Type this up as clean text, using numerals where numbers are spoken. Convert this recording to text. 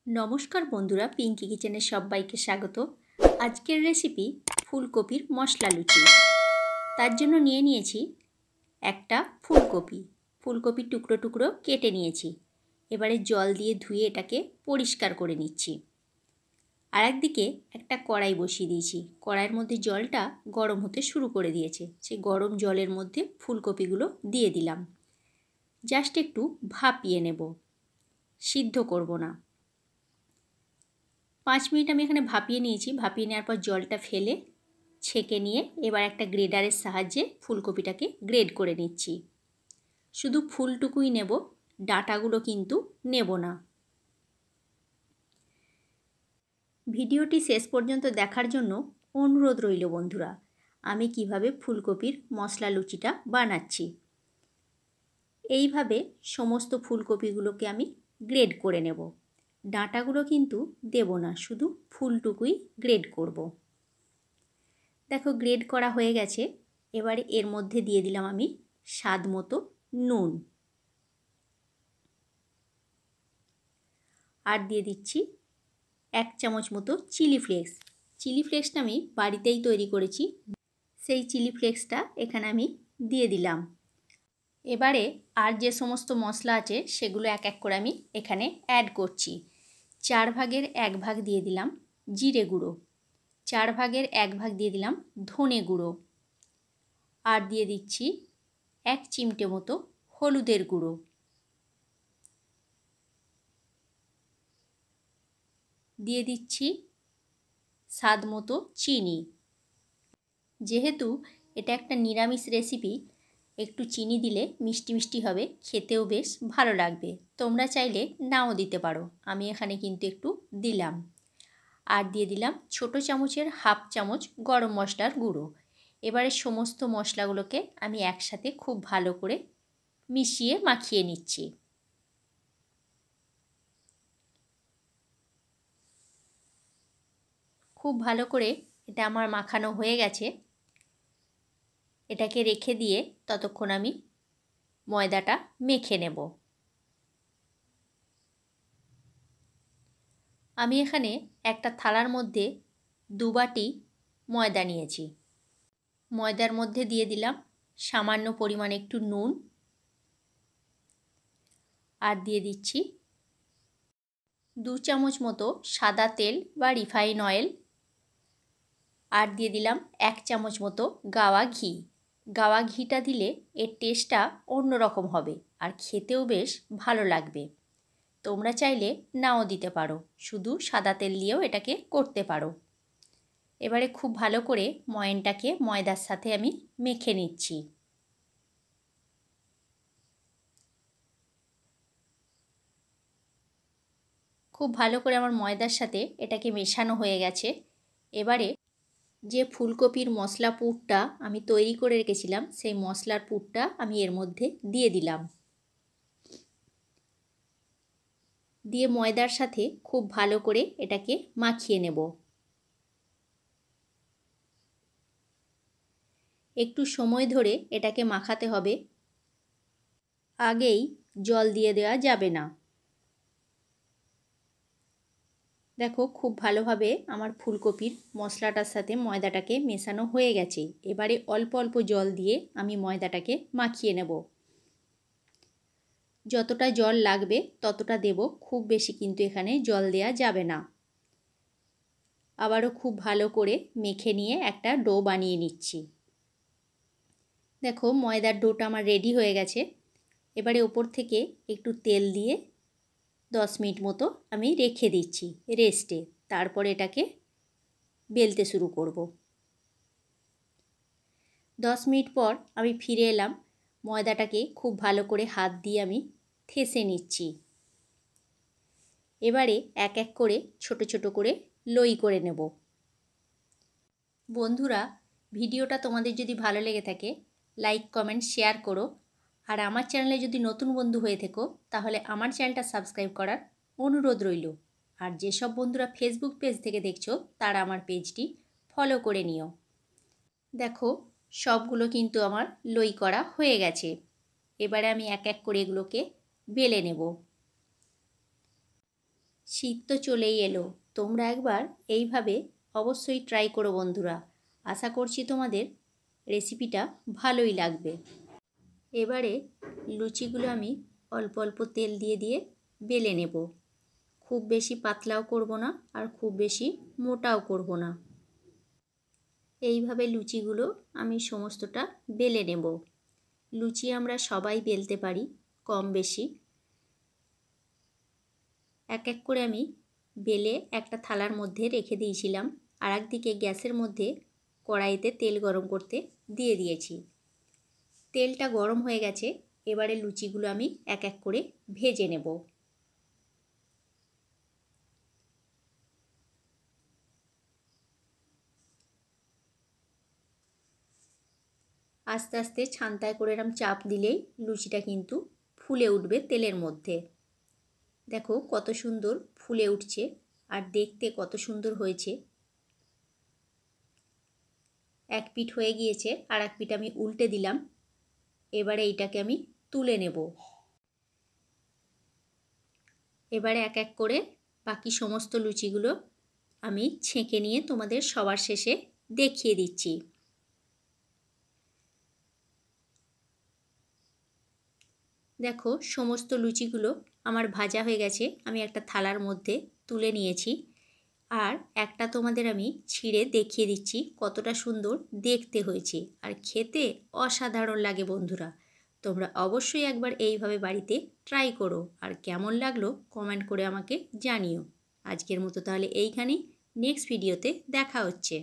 নমস্কার বন্ধুরা, পিঙ্কি কিচেনে সবাইকে স্বাগত। আজকের রেসিপি ফুলকপির মশলা লুচি। তার জন্য নিয়ে নিয়েছি একটা ফুলকপির টুকরো টুকরো কেটে নিয়েছি। এবারে জল দিয়ে ধুয়ে এটাকে পরিষ্কার করে নিচ্ছি। আর একদিকে একটা কড়াই বসিয়ে দিয়েছি। কড়াইয়ের মধ্যে জলটা গরম হতে শুরু করে দিয়েছে। সেই গরম জলের মধ্যে ফুলকপিগুলো দিয়ে দিলাম। জাস্ট একটু ভাপিয়ে নেব, সিদ্ধ করব না। 5 মিনিট আমি এখানে ভাপিয়ে নিয়েছি। ভাপিয়ে নেওয়ার পর জলটা ফেলে ছেঁকে নিয়ে এবার একটা গ্রেডারের সাহায্যে ফুলকপিটাকে গ্রেড করে নিচ্ছি। শুধু ফুলটুকুই নেব, ডাঁটাগুলো কিন্তু নেব না। ভিডিওটি শেষ পর্যন্ত দেখার জন্য অনুরোধ রইল বন্ধুরা। আমি কিভাবে ফুলকপির মশলা লুচিটা বানাচ্ছি। এইভাবে সমস্ত ফুলকপিগুলোকে আমি গ্রেড করে নেব। ডাঁটাগুলো কিন্তু দেব না, শুধু ফুলটুকুই গ্রেড করব। দেখো গ্রেড করা হয়ে গেছে। এবারে এর মধ্যে দিয়ে দিলাম আমি স্বাদ মতো নুন, আর দিয়ে দিচ্ছি 1 চামচ মতো চিলি ফ্লেক্স। চিলি ফ্লেক্সটা আমি বাড়িতেই তৈরি করেছি, সেই চিলি ফ্লেক্সটা এখানে আমি দিয়ে দিলাম। এবারে আর যে সমস্ত মশলা আছে সেগুলো এক এক করে আমি এখানে অ্যাড করছি। 4 ভাগের 1 ভাগ দিয়ে দিলাম জিরে গুঁড়ো, 4 ভাগের 1 ভাগ দিয়ে দিলাম ধনে গুঁড়ো, আর দিয়ে দিচ্ছি 1 চিমটে মতো হলুদের গুঁড়ো, দিয়ে দিচ্ছি স্বাদ মতো চিনি। যেহেতু এটা একটা নিরামিষ রেসিপি, একটু চিনি দিলে মিষ্টি মিষ্টি হবে, খেতেও বেশ ভালো লাগবে। তোমরা চাইলে নাও দিতে পারো, আমি এখানে কিন্তু একটু দিলাম। আর দিয়ে দিলাম ছোট চামচের 1/2 চামচ গরম মশলার গুঁড়ো। এবারে সমস্ত মশলাগুলোকে আমি একসাথে খুব ভালো করে মিশিয়ে মাখিয়ে নিচ্ছি। খুব ভালো করে এটা আমার মাখানো হয়ে গেছে। এটাকে রেখে দিয়ে ততক্ষণ আমি ময়দাটা মেখে নেব। আমি এখানে একটা থালার মধ্যে 2 বাটি ময়দা নিয়েছি। ময়দার মধ্যে দিয়ে দিলাম সামান্য পরিমাণ একটু নুন, আর দিয়ে দিচ্ছি 2 চামচ মতো সাদা তেল বা রিফাইন অয়েল, আর দিয়ে দিলাম 1 চামচ মতো গাওয়া ঘি। গাওয়া ঘিটা দিলে এর টেস্টটা অন্যরকম হবে আর খেতেও বেশ ভালো লাগবে। তোমরা চাইলে নাও দিতে পারো, শুধু সাদা তেল দিয়েও এটাকে করতে পারো। এবারে খুব ভালো করে ময়ানটাকে ময়দার সাথে আমি মেখে নিচ্ছি। খুব ভালো করে আমার ময়দার সাথে এটাকে মেশানো হয়ে গেছে। এবারে যে ফুলকপির মশলা পুরটা আমি তৈরি করে রেখেছিলাম, সেই মশলার পুরটা আমি এর মধ্যে দিয়ে দিলাম। দিয়ে ময়দার সাথে খুব ভালো করে এটাকে মাখিয়ে নেব। একটু সময় ধরে এটাকে মাখাতে হবে, আগেই জল দিয়ে দেওয়া যাবে না। দেখো খুব ভালোভাবে আমার ফুলকপির মশলাটার সাথে ময়দাটাকে মেশানো হয়ে গেছে। এবারে অল্প অল্প জল দিয়ে আমি ময়দাটাকে মাখিয়ে নেব। যতটা জল লাগবে ততটা দেব, খুব বেশি কিন্তু এখানে জল দেওয়া যাবে না। আবারও খুব ভালো করে মেখে নিয়ে একটা ডো বানিয়ে নিচ্ছি। দেখো ময়দার ডোটা আমার রেডি হয়ে গেছে। এবারে ওপর থেকে একটু তেল দিয়ে 10 মিনিট মতো আমি রেখে দিচ্ছি রেস্টে। তারপরে এটাকে বেলতে শুরু করব। 10 মিনিট পর আমি ফিরে এলাম। ময়দাটাকে খুব ভালো করে হাত দিয়ে আমি ঠেসে নিচ্ছি। এবারে এক এক করে ছোট ছোট করে লই করে নেব। বন্ধুরা, ভিডিওটা তোমাদের যদি ভালো লেগে থাকে লাইক কমেন্ট শেয়ার করো। আর আমার চ্যানেলে যদি নতুন বন্ধু হয়ে থেকো তাহলে আমার চ্যানেলটা সাবস্ক্রাইব করার অনুরোধ রইল। আর যেসব বন্ধুরা ফেসবুক পেজ থেকে দেখছো তারা আমার পেজটি ফলো করে নিও। দেখো সবগুলো কিন্তু আমার লই করা হয়ে গেছে। এবারে আমি এক এক করে এগুলোকে বেলে নেব। শীত তো চলেই এলো, তোমরা একবার এইভাবে অবশ্যই ট্রাই করো বন্ধুরা। আশা করছি তোমাদের রেসিপিটা ভালোই লাগবে। এবারে লুচিগুলো আমি অল্প অল্প তেল দিয়ে দিয়ে বেলে নেব। খুব বেশি পাতলাও করব না আর খুব বেশি মোটাও করব না। এইভাবে লুচিগুলো আমি সমস্তটা বেলে নেব। লুচি আমরা সবাই বেলতে পারি কম বেশি। এক এক করে আমি বেলে একটা থালার মধ্যে রেখে দিয়েছিলাম, আর একদিকে গ্যাসের মধ্যে কড়াইতে তেল গরম করতে দিয়ে দিয়েছি। তেলটা গরম হয়ে গেছে, এবারে লুচিগুলো আমি এক এক করে ভেজে নেব। আস্তে আস্তে ছান্তায় করে এরম চাপ দিলেই লুচিটা কিন্তু ফুলে উঠবে তেলের মধ্যে। দেখো কত সুন্দর ফুলে উঠছে আর দেখতে কত সুন্দর হয়েছে। এক পিঠ হয়ে গিয়েছে, আর এক পিঠ আমি উল্টে দিলাম। এবারে এইটাকে আমি তুলে নেব। এবারে এক এক করে বাকি সমস্ত লুচিগুলো আমি ছেঁকে নিয়ে তোমাদের সবার শেষে দেখিয়ে দিচ্ছি। দেখো সমস্ত লুচিগুলো আমার ভাজা হয়ে গেছে, আমি একটা থালার মধ্যে তুলে নিয়েছি। আর একটা তোমাদের আমি ছিঁড়ে দেখিয়ে দিচ্ছি কতটা সুন্দর দেখতে হয়েছে, আর খেতে অসাধারণ লাগে বন্ধুরা। তোমরা অবশ্যই একবার এইভাবে বাড়িতে ট্রাই করো, আর কেমন লাগলো কমেন্ট করে আমাকে জানিও। আজকের মতো তাহলে এইখানেই, নেক্সট ভিডিওতে দেখা হচ্ছে।